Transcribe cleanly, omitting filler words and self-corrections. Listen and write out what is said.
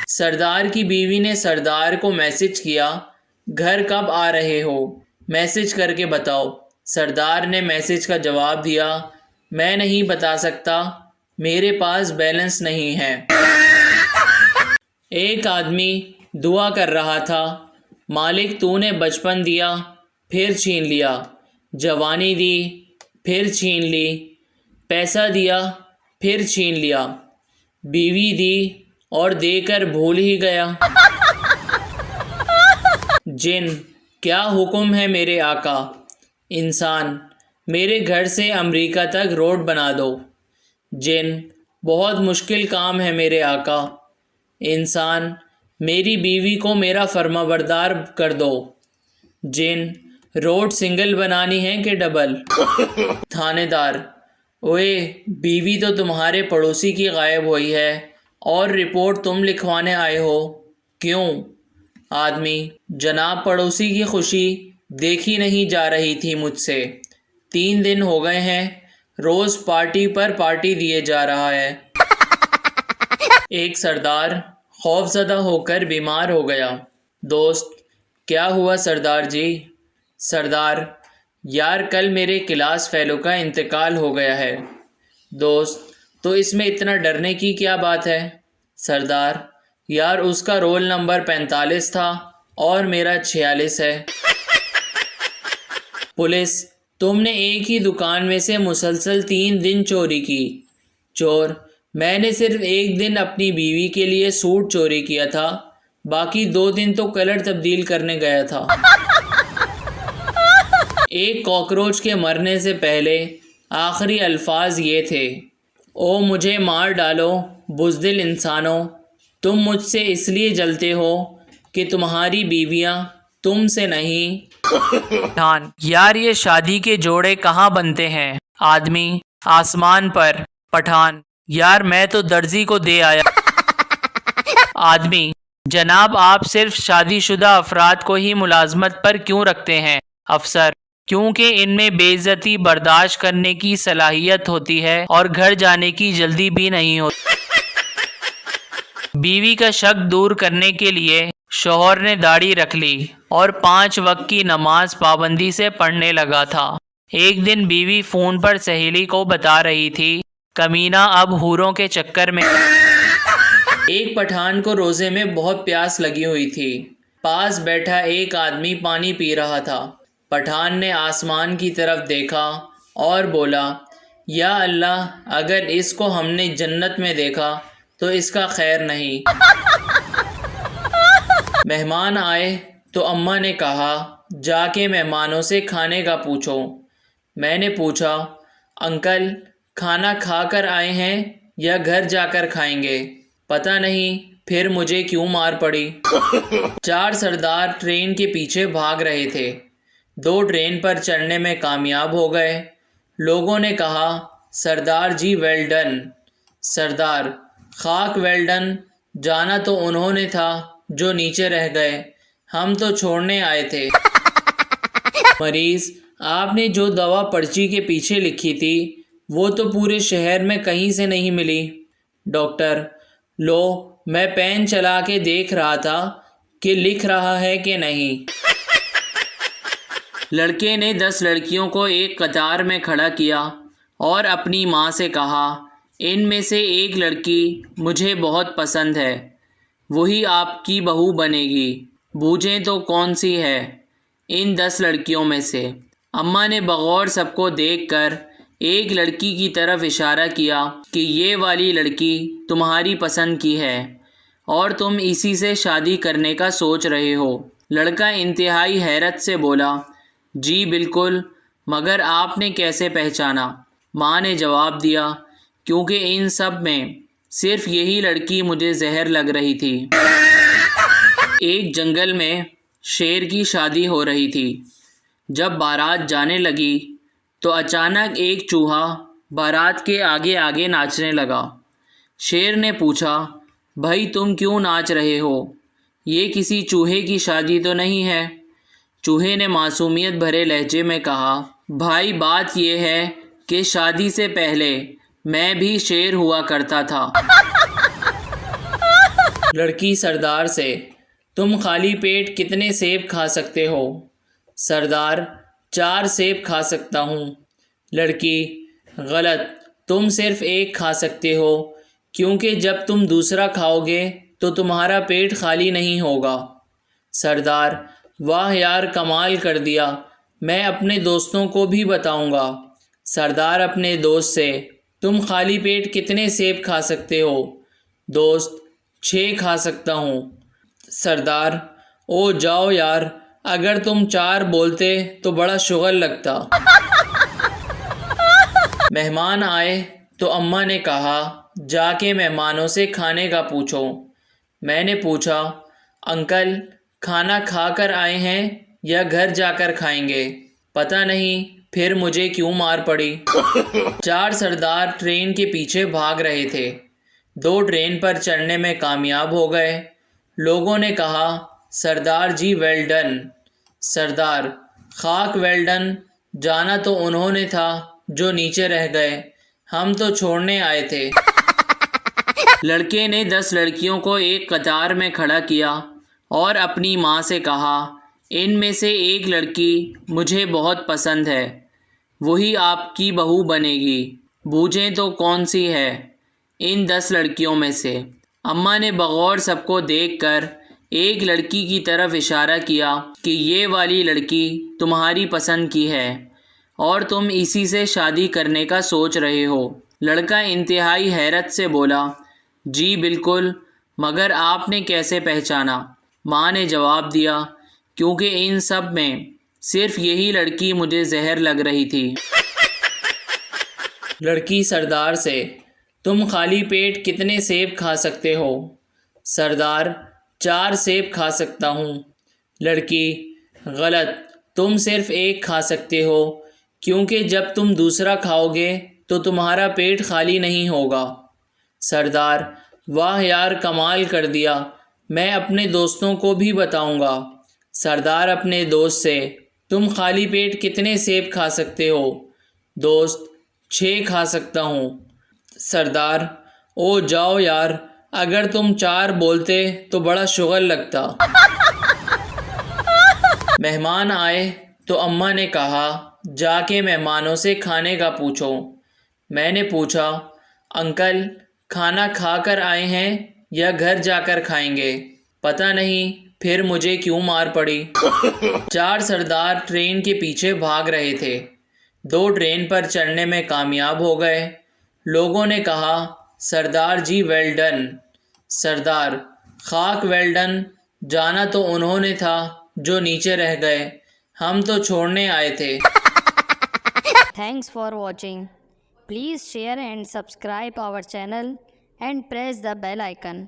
سردار کی بیوی نے سردار کو میسج کیا، گھر کب آ رہے ہو، میسج کر کے بتاؤ۔ سردار نے میسج کا جواب دیا، میں نہیں بتا سکتا، میرے پاس بیلنس نہیں ہے۔ ایک آدمی دعا کر رہا تھا، مالک تو نے بچپن دیا پھر چھین لیا، جوانی دی پھر چھین لی، پیسہ دیا پھر چھین لیا، بیوی دی اور دے کر بھول ہی گیا۔ جن، کیا حکم ہے میرے آقا؟ انسان، میرے گھر سے امریکہ تک روڈ بنا دو۔ جن، بہت مشکل کام ہے میرے آقا۔ انسان، میری بیوی کو میرا فرمانبردار کر دو۔ جن، روڈ سنگل بنانی ہے کہ ڈبل؟ تھانے دار، اوئے بیوی تو تمہارے پڑوسی کی غائب ہوئی ہے اور رپورٹ تم لکھوانے آئے ہو، کیوں؟ آدمی، جناب پڑوسی کی خوشی دیکھی نہیں جا رہی تھی مجھ سے، 3 دن ہو گئے ہیں روز پارٹی پر پارٹی دیے جا رہا ہے۔ ایک سردار خوف زدہ ہو کر بیمار ہو گیا۔ دوست، کیا ہوا سردار جی؟ سردار، یار کل میرے کلاس فیلو کا انتقال ہو گیا ہے۔ دوست، تو اس میں اتنا ڈرنے کی کیا بات ہے؟ سردار، یار اس کا رول نمبر 45 تھا اور میرا 46 ہے۔ پولیس، تم نے ایک ہی دکان میں سے مسلسل 3 دن چوری کی۔ چور، میں نے صرف 1 دن اپنی بیوی کے لیے سوٹ چوری کیا تھا، باقی 2 دن تو کلر تبدیل کرنے گیا تھا۔ ایک کاکروچ کے مرنے سے پہلے آخری الفاظ یہ تھے، او مجھے مار ڈالو بزدل انسانوں، تم مجھ سے اس لیے جلتے ہو کہ تمہاری بیویاں تم سے نہیں۔ پٹھان، یار یہ شادی کے جوڑے کہاں بنتے ہیں؟ آدمی، آسمان پر۔ پٹھان، یار میں تو درزی کو دے آیا۔ آدمی، جناب آپ صرف شادی شدہ افراد کو ہی ملازمت پر کیوں رکھتے ہیں؟ افسر، کیونکہ ان میں بے عزتی برداشت کرنے کی صلاحیت ہوتی ہے اور گھر جانے کی جلدی بھی نہیں ہوتی۔ بیوی کا شک دور کرنے کے لیے شوہر نے داڑھی رکھ لی اور 5 وقت کی نماز پابندی سے پڑھنے لگا تھا۔ ایک دن بیوی فون پر سہیلی کو بتا رہی تھی، کمینہ اب حوروں کے چکر میں۔ ایک پٹھان کو روزے میں بہت پیاس لگی ہوئی تھی۔ پاس بیٹھا ایک آدمی پانی پی رہا تھا۔ پٹھان نے آسمان کی طرف دیکھا اور بولا، یا اللہ اگر اس کو ہم نے جنت میں دیکھا تو اس کا خیر نہیں۔ مہمان آئے تو اماں نے کہا، جا کے مہمانوں سے کھانے کا پوچھو۔ میں نے پوچھا، انکل کھانا کھا کر آئے ہیں یا گھر جا کر کھائیں گے؟ پتہ نہیں پھر مجھے کیوں مار پڑی۔ 4 سردار ٹرین کے پیچھے بھاگ رہے تھے، 2 ٹرین پر چڑھنے میں کامیاب ہو گئے۔ لوگوں نے کہا، سردار جی ویل ڈن۔ سردار، خاک ویل ڈن، جانا تو انہوں نے تھا جو نیچے رہ گئے، ہم تو چھوڑنے آئے تھے۔ مریض، آپ نے جو دوا پرچی کے پیچھے لکھی تھی وہ تو پورے شہر میں کہیں سے نہیں ملی۔ ڈاکٹر، لو میں پین چلا کے دیکھ رہا تھا کہ لکھ رہا ہے کہ نہیں۔ لڑکے نے 10 لڑکیوں کو ایک قطار میں کھڑا کیا اور اپنی ماں سے کہا، ان میں سے ایک لڑکی مجھے بہت پسند ہے، وہی آپ کی بہو بنے گی، بوجھیں تو کون سی ہے ان 10 لڑکیوں میں سے؟ اماں نے بغور سب کو دیکھ کر ایک لڑکی کی طرف اشارہ کیا کہ یہ والی لڑکی تمہاری پسند کی ہے اور تم اسی سے شادی کرنے کا سوچ رہے ہو۔ لڑکا انتہائی حیرت سے بولا، جی بالکل، مگر آپ نے کیسے پہچانا؟ ماں نے جواب دیا، کیونکہ ان سب میں صرف یہی لڑکی مجھے زہر لگ رہی تھی۔ ایک جنگل میں شیر کی شادی ہو رہی تھی۔ جب بارات جانے لگی تو اچانک ایک چوہا بارات کے آگے آگے ناچنے لگا۔ شیر نے پوچھا، بھائی تم کیوں ناچ رہے ہو؟ یہ کسی چوہے کی شادی تو نہیں ہے؟ چوہے نے معصومیت بھرے لہجے میں کہا، بھائی بات یہ ہے کہ شادی سے پہلے میں بھی شیر ہوا کرتا تھا۔ لڑکی سردار سے: تم خالی پیٹ کتنے سیب کھا سکتے ہو؟ سردار: 4 سیب کھا سکتا ہوں۔ لڑکی: غلط، تم صرف 1 کھا سکتے ہو، کیونکہ جب تم دوسرا کھاؤ گے تو تمہارا پیٹ خالی نہیں ہوگا۔ سردار: واہ یار، کمال کر دیا، میں اپنے دوستوں کو بھی بتاؤں گا۔ سردار اپنے دوست سے: تم خالی پیٹ کتنے سیب کھا سکتے ہو؟ دوست: 6 کھا سکتا ہوں۔ سردار: او جاؤ یار، اگر تم 4 بولتے تو بڑا شغل لگتا۔ مہمان آئے تو اماں نے کہا، جا کے مہمانوں سے کھانے کا پوچھو۔ میں نے پوچھا، انکل کھانا کھا کر آئے ہیں یا گھر جا کر کھائیں گے؟ پتہ نہیں پھر مجھے کیوں مار پڑی۔ 4 سردار ٹرین کے پیچھے بھاگ رہے تھے۔ 2 ٹرین پر چڑھنے میں کامیاب ہو گئے۔ لوگوں نے کہا، سردار جی ویل ڈن۔ سردار: خاک ویل ڈن، جانا تو انہوں نے تھا جو نیچے رہ گئے، ہم تو چھوڑنے آئے تھے۔ لڑکے نے 10 لڑکیوں کو ایک قطار میں کھڑا کیا اور اپنی ماں سے کہا، ان میں سے ایک لڑکی مجھے بہت پسند ہے، وہی آپ کی بہو بنے گی، بوجھیں تو کون سی ہے ان 10 لڑکیوں میں سے؟ اماں نے بغور سب کو دیکھ کر ایک لڑکی کی طرف اشارہ کیا کہ یہ والی لڑکی تمہاری پسند کی ہے اور تم اسی سے شادی کرنے کا سوچ رہے ہو۔ لڑکا انتہائی حیرت سے بولا، جی بالکل، مگر آپ نے کیسے پہچانا؟ ماں نے جواب دیا، کیونکہ ان سب میں صرف یہی لڑکی مجھے زہر لگ رہی تھی۔ لڑکی سردار سے: تم خالی پیٹ کتنے سیب کھا سکتے ہو؟ سردار: 4 سیب کھا سکتا ہوں۔ لڑکی: غلط، تم صرف 1 کھا سکتے ہو، کیونکہ جب تم دوسرا کھاؤ گے تو تمہارا پیٹ خالی نہیں ہوگا۔ سردار: واہ یار، کمال کر دیا، میں اپنے دوستوں کو بھی بتاؤں گا۔ سردار اپنے دوست سے: تم خالی پیٹ کتنے سیب کھا سکتے ہو؟ دوست: 6 کھا سکتا ہوں۔ سردار: او جاؤ یار، اگر تم 4 بولتے تو بڑا شغل لگتا۔ مہمان آئے تو اماں نے کہا، جا کے مہمانوں سے کھانے کا پوچھو۔ میں نے پوچھا، انکل کھانا کھا کر آئے ہیں یا گھر جا کر کھائیں گے؟ پتہ نہیں پھر مجھے کیوں مار پڑی۔ 4 سردار ٹرین کے پیچھے بھاگ رہے تھے۔ 2 ٹرین پر چڑھنے میں کامیاب ہو گئے۔ لوگوں نے کہا، سردار جی ویل ڈن۔ سردار: خاک ویل ڈن، جانا تو انہوں نے تھا جو نیچے رہ گئے، ہم تو چھوڑنے آئے تھے۔ Thanks for watching. Please share and subscribe our channel and press the bell icon.